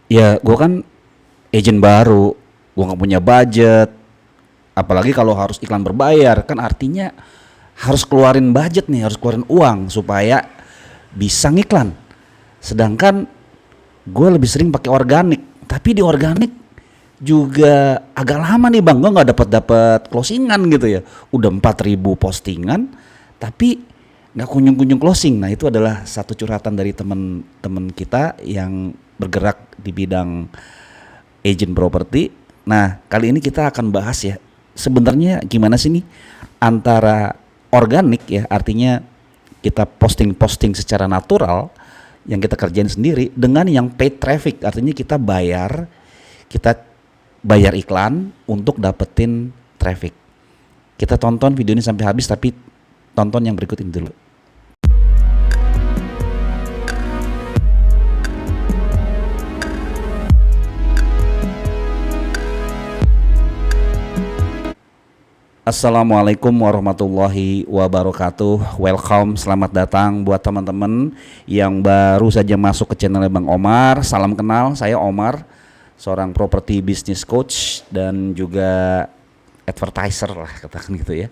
Ya gue kan agent baru, gue nggak punya budget, apalagi kalau harus iklan berbayar kan artinya harus keluarin budget nih, harus keluarin uang supaya bisa ngiklan. Sedangkan gue lebih sering pakai organik, tapi di organik juga agak lama nih bang, gue nggak dapat closingan gitu ya. Udah 4.000 postingan, tapi nggak kunjung-kunjung closing. Nah itu adalah satu curhatan dari teman-teman kita yang bergerak di bidang agent properti. Nah kali ini kita akan bahas ya, sebenarnya gimana sih nih antara organik ya, artinya kita posting-posting secara natural yang kita kerjain sendiri, dengan yang paid traffic, artinya kita bayar iklan untuk dapetin traffic. Kita tonton video ini sampai habis, tapi tonton yang berikut ini dulu. Assalamualaikum warahmatullahi wabarakatuh. Welcome, selamat datang buat teman-teman yang baru saja masuk ke channel Bang Omar. Salam kenal, saya Omar, seorang property business coach dan juga advertiser lah katakan gitu ya.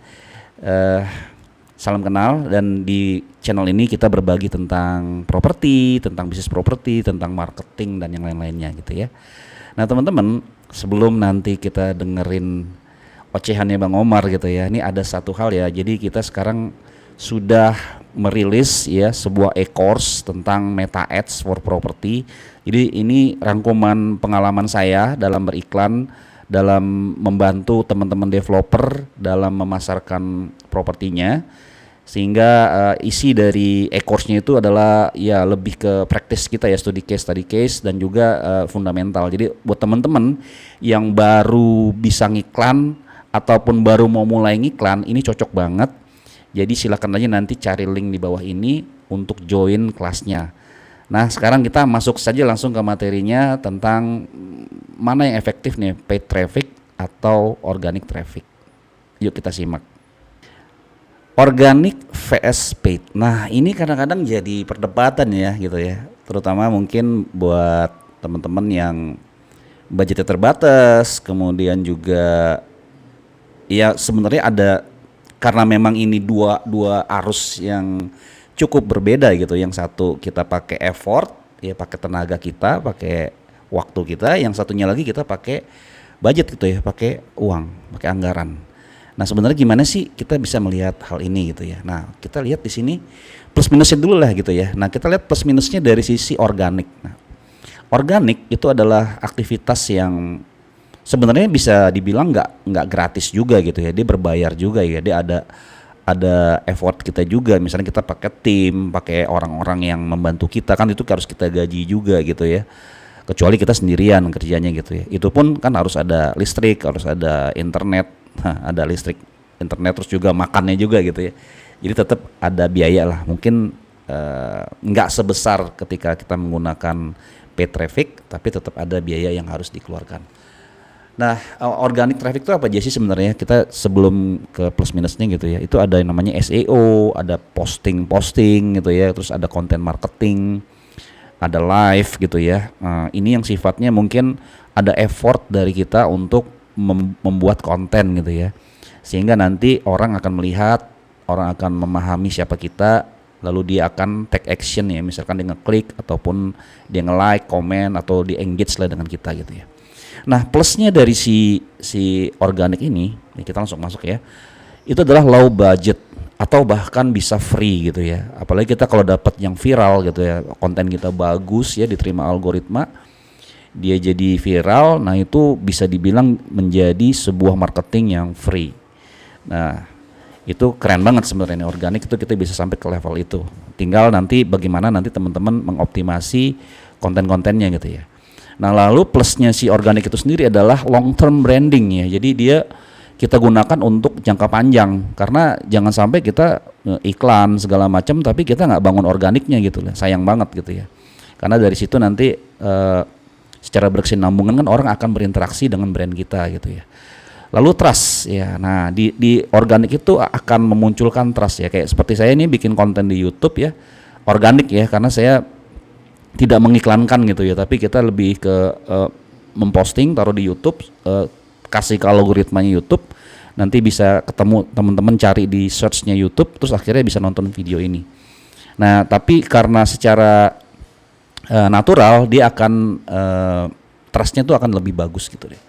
Salam kenal, dan di channel ini kita berbagi tentang properti, tentang bisnis properti, tentang marketing dan yang lain-lainnya gitu ya. Nah teman-teman, sebelum nanti kita dengerin ocehannya Bang Omar gitu ya, ini ada satu hal ya. Jadi kita sekarang sudah merilis ya sebuah e-course tentang Meta Ads for Property. Jadi ini rangkuman pengalaman saya dalam beriklan, dalam membantu teman-teman developer dalam memasarkan propertinya, sehingga isi dari e-course-nya itu adalah ya lebih ke praktis kita ya, study case dan juga fundamental. Jadi buat teman-teman yang baru bisa ngiklan ataupun baru mau mulai ngiklan, ini cocok banget. Jadi silakan aja nanti cari link di bawah ini untuk join kelasnya. Nah sekarang kita masuk saja langsung ke materinya tentang mana yang efektif nih, paid traffic atau organic traffic. Yuk kita simak. Organic vs paid. Nah ini kadang-kadang jadi perdebatan ya gitu ya, terutama mungkin buat teman-teman yang budgetnya terbatas, kemudian juga ya sebenarnya ada, karena memang ini dua arus yang cukup berbeda gitu. Yang satu kita pakai effort ya, pakai tenaga kita, pakai waktu kita, yang satunya lagi kita pakai budget gitu ya, pakai uang, pakai anggaran. Nah sebenarnya gimana sih kita bisa melihat hal ini gitu ya. Nah kita lihat di sini plus minusnya dulu lah gitu ya. Nah kita lihat plus minusnya dari sisi organik. Nah organik itu adalah aktivitas yang sebenarnya bisa dibilang nggak gratis juga gitu ya, dia berbayar juga ya, dia ada effort kita juga. Misalnya kita pakai tim, pakai orang-orang yang membantu kita, kan itu harus kita gaji juga gitu ya. Kecuali kita sendirian kerjanya gitu ya, itu pun kan harus ada listrik, harus ada internet, ada listrik, internet, terus juga makannya juga gitu ya. Jadi tetap ada biaya lah, mungkin nggak sebesar ketika kita menggunakan paid traffic, tapi tetap ada biaya yang harus dikeluarkan. Nah, organic traffic itu apa aja sih sebenarnya? Kita sebelum ke plus minusnya gitu ya, itu ada yang namanya SEO, ada posting gitu ya, terus ada content marketing, ada live gitu ya. Nah, ini yang sifatnya mungkin ada effort dari kita untuk membuat konten gitu ya, sehingga nanti orang akan melihat, orang akan memahami siapa kita, lalu dia akan take action ya, misalkan dia ngeklik ataupun dia nge-like, komen, atau di engage lah dengan kita gitu ya. Nah plusnya dari si organik ini kita langsung masuk ya, itu adalah low budget atau bahkan bisa free gitu ya. Apalagi kita kalau dapat yang viral gitu ya, konten kita bagus ya, diterima algoritma, dia jadi viral. Nah itu bisa dibilang menjadi sebuah marketing yang free. Nah itu keren banget sebenarnya, organik itu kita bisa sampai ke level itu. Tinggal nanti bagaimana nanti teman-teman mengoptimasi konten-kontennya gitu ya. Nah lalu plusnya si organik itu sendiri adalah long term branding ya. Jadi dia kita gunakan untuk jangka panjang, karena jangan sampai kita iklan segala macam tapi kita nggak bangun organiknya gitu lah, sayang banget gitu ya. Karena dari situ nanti secara berkesinambungan kan orang akan berinteraksi dengan brand kita gitu ya. Lalu trust ya. Nah di organik itu akan memunculkan trust ya, kayak seperti saya ini bikin konten di YouTube ya, organik ya, karena saya tidak mengiklankan gitu ya, tapi kita lebih ke memposting, taruh di YouTube, kasih ke algoritmanya YouTube, nanti bisa ketemu, teman-teman cari di search-nya YouTube, terus akhirnya bisa nonton video ini. Nah, tapi karena secara natural dia akan trust-nya tuh akan lebih bagus gitu deh.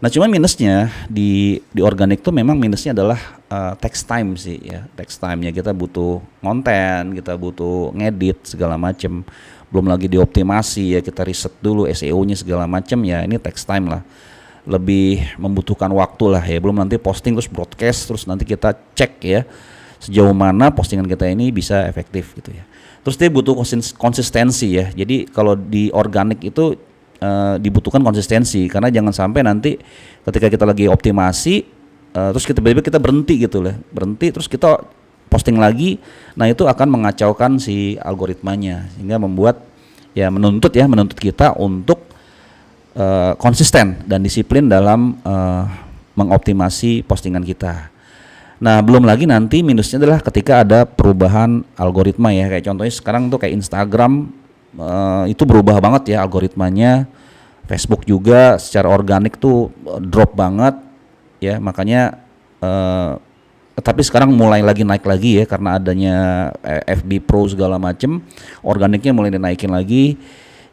Nah, cuma minusnya di organik tuh memang minusnya adalah text time sih ya. Text time-nya kita butuh konten, kita butuh ngedit segala macem. Belum lagi dioptimasi ya, kita riset dulu SEO-nya segala macem ya, ini text time lah. Lebih membutuhkan waktu lah ya. Belum nanti posting terus broadcast, terus nanti kita cek ya sejauh mana postingan kita ini bisa efektif gitu ya. Terus dia butuh konsistensi ya. Jadi kalau di organik itu dibutuhkan konsistensi, karena jangan sampai nanti ketika kita lagi optimasi terus tiba-tiba kita berhenti gitu lah, berhenti terus kita posting lagi, nah itu akan mengacaukan si algoritmanya, sehingga membuat menuntut kita untuk konsisten dan disiplin dalam mengoptimasi postingan kita. Nah, belum lagi nanti minusnya adalah ketika ada perubahan algoritma ya, kayak contohnya sekarang tuh kayak Instagram itu berubah banget ya algoritmanya. Facebook juga secara organik tuh drop banget ya, makanya tapi sekarang mulai lagi naik lagi ya, karena adanya FB Pro segala macem, organiknya mulai dinaikin lagi.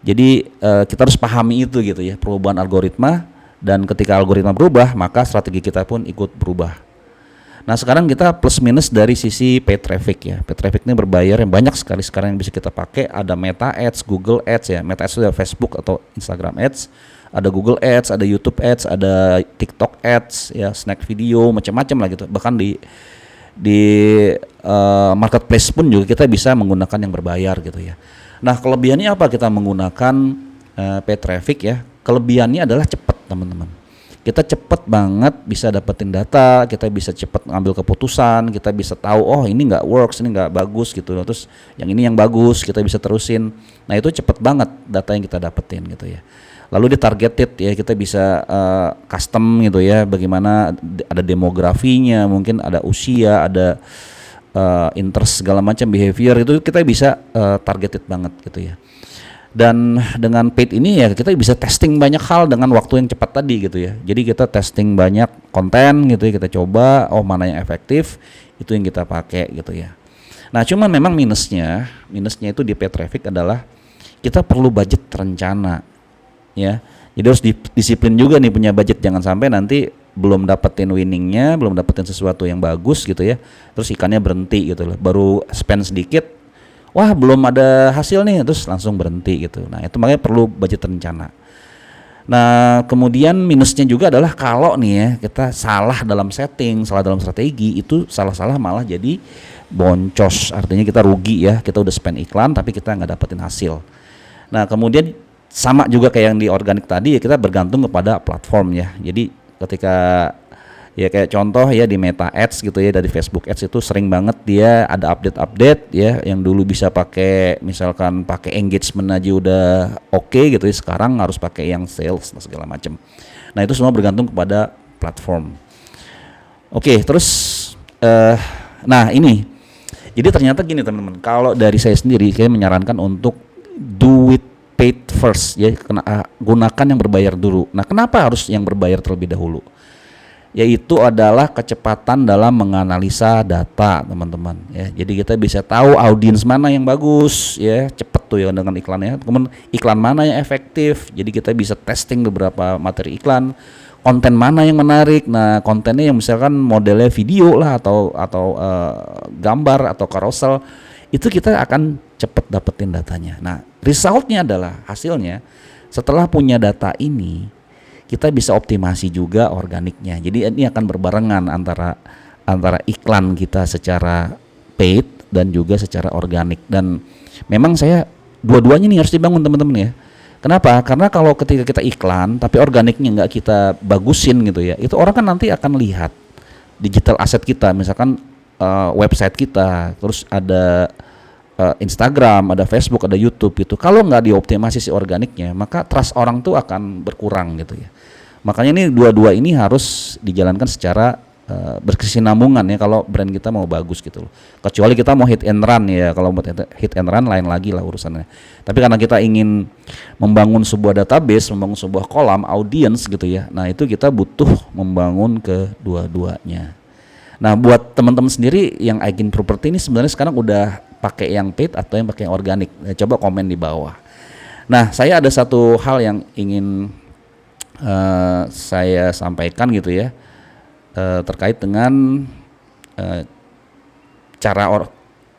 Jadi kita harus pahami itu gitu ya, perubahan algoritma, dan ketika algoritma berubah maka strategi kita pun ikut berubah. Nah, sekarang kita plus minus dari sisi paid traffic ya. Paid traffic ini berbayar yang banyak sekali sekarang yang bisa kita pakai. Ada Meta Ads, Google Ads ya. Meta Ads itu Facebook atau Instagram Ads. Ada Google Ads, ada YouTube Ads, ada TikTok Ads ya, snack video, macam-macam lah gitu. Bahkan di marketplace pun juga kita bisa menggunakan yang berbayar gitu ya. Nah, kelebihannya apa kita menggunakan paid traffic ya? Kelebihannya adalah cepat, teman-teman. Kita cepet banget bisa dapetin data, kita bisa cepet ngambil keputusan, kita bisa tahu oh ini nggak works, ini nggak bagus gitu, terus yang ini yang bagus, kita bisa terusin. Nah, itu cepet banget data yang kita dapetin gitu ya. Lalu ditargeted ya, kita bisa custom gitu ya, bagaimana ada demografinya, mungkin ada usia, ada interest segala macam, behavior, itu kita bisa targeted banget gitu ya. Dan dengan paid ini ya kita bisa testing banyak hal dengan waktu yang cepat tadi gitu ya. Jadi kita testing banyak konten gitu ya, kita coba oh mana yang efektif, itu yang kita pakai gitu ya. Nah, cuma memang minusnya itu di paid traffic adalah kita perlu budget terencana ya. Jadi harus disiplin juga nih, punya budget, jangan sampai nanti belum dapetin winningnya, belum dapetin sesuatu yang bagus gitu ya, terus ikannya berhenti gitu loh, baru spend sedikit, wah belum ada hasil nih, terus langsung berhenti gitu. Nah, itu makanya perlu budget rencana. Nah, kemudian minusnya juga adalah kalau nih ya kita salah dalam setting, salah dalam strategi, itu salah-salah malah jadi boncos, artinya kita rugi ya, kita udah spend iklan tapi kita nggak dapetin hasil. Nah, kemudian sama juga kayak yang di organik tadi ya, kita bergantung kepada platform ya. Jadi ketika ya kayak contoh ya di Meta Ads gitu ya, dari Facebook Ads itu sering banget dia ada update ya, yang dulu bisa pakai misalkan pakai engagement aja udah oke gitu ya, sekarang harus pakai yang sales dan segala macam. Nah, itu semua bergantung kepada platform. Oke, terus nah ini jadi ternyata gini teman-teman, kalau dari saya sendiri saya menyarankan untuk do it paid first ya, gunakan yang berbayar dulu. Nah, kenapa harus yang berbayar terlebih dahulu? Yaitu adalah kecepatan dalam menganalisa data, teman-teman ya. Jadi kita bisa tahu audiens mana yang bagus ya, cepet tuh ya dengan iklannya. Kemudian iklan mana yang efektif. Jadi kita bisa testing beberapa materi iklan, konten mana yang menarik. Nah, kontennya yang misalkan modelnya video lah atau gambar atau carousel, itu kita akan cepet dapetin datanya. Nah, resultnya adalah hasilnya setelah punya data ini, kita bisa optimasi juga organiknya. Jadi ini akan berbarengan antara iklan kita secara paid dan juga secara organik. Dan memang saya dua-duanya nih harus dibangun, teman-teman ya. Kenapa? Karena kalau ketika kita iklan tapi organiknya nggak kita bagusin gitu ya, itu orang kan nanti akan lihat digital asset kita, misalkan website kita, terus ada Instagram, ada Facebook, ada YouTube gitu. Kalau nggak dioptimasi si organiknya, maka trust orang tuh akan berkurang gitu ya. Makanya ini dua-dua ini harus dijalankan secara berkesinambungan ya kalau brand kita mau bagus gitu loh. Kecuali kita mau hit and run ya, kalau mau hit and run lain lagi lah urusannya. Tapi karena kita ingin membangun sebuah database, membangun sebuah kolam audience gitu ya. Nah, itu kita butuh membangun kedua-duanya. Nah, buat teman-teman sendiri yang Agent Property ini sebenarnya sekarang udah pakai yang paid atau yang pakai yang organik. Nah, coba komen di bawah. Nah, saya ada satu hal yang ingin saya sampaikan gitu ya. Terkait dengan cara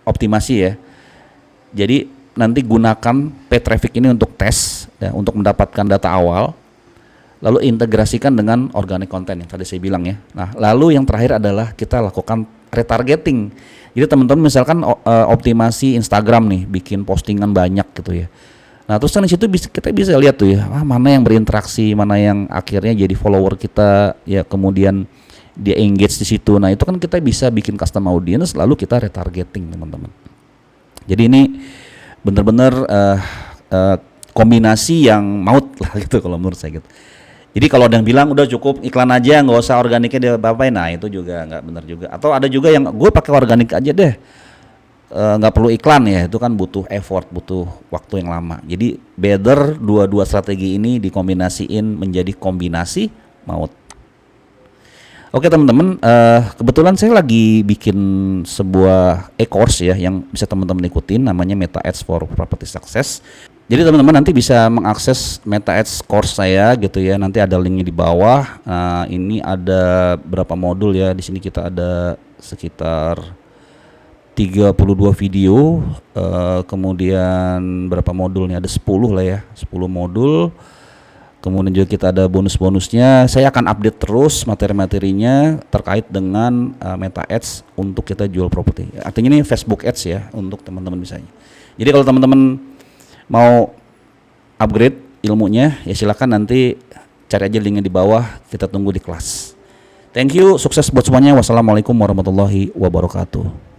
optimasi ya. Jadi nanti gunakan paid traffic ini untuk tes ya, untuk mendapatkan data awal, lalu integrasikan dengan organic content yang tadi saya bilang ya. Nah, lalu yang terakhir adalah kita lakukan retargeting. Jadi teman-teman misalkan optimasi Instagram nih, bikin postingan banyak gitu ya. Nah, terus kan di situ kita bisa lihat tuh ya, mana yang berinteraksi, mana yang akhirnya jadi follower kita ya, kemudian dia engage di situ. Nah, itu kan kita bisa bikin custom audience lalu kita retargeting, teman-teman. Jadi ini benar-benar kombinasi yang maut lah gitu kalau menurut saya gitu. Jadi kalau ada yang bilang udah cukup iklan aja, nggak usah organiknya dia apa-apain, nah itu juga nggak benar juga. Atau ada juga yang gue pakai organik aja deh, nggak perlu iklan ya, itu kan butuh effort, butuh waktu yang lama. Jadi better dua strategi ini dikombinasiin menjadi kombinasi maut. Oke teman-teman, kebetulan saya lagi bikin sebuah e-course ya yang bisa teman-teman ikutin, namanya Meta Ads for Property Success. Jadi teman-teman nanti bisa mengakses Meta Ads course saya gitu ya, nanti ada linknya di bawah. Ini ada berapa modul ya, di sini kita ada sekitar 32 video, kemudian berapa modulnya, ada 10 lah ya, 10 modul. Kemudian juga kita ada bonus-bonusnya. Saya akan update terus materi-materinya terkait dengan Meta Ads untuk kita jual properti. Artinya ini Facebook Ads ya untuk teman-teman misalnya. Jadi kalau teman-teman mau upgrade ilmunya ya silakan nanti cari aja linknya di bawah. Kita tunggu di kelas. Thank you, sukses buat semuanya. Wassalamualaikum warahmatullahi wabarakatuh.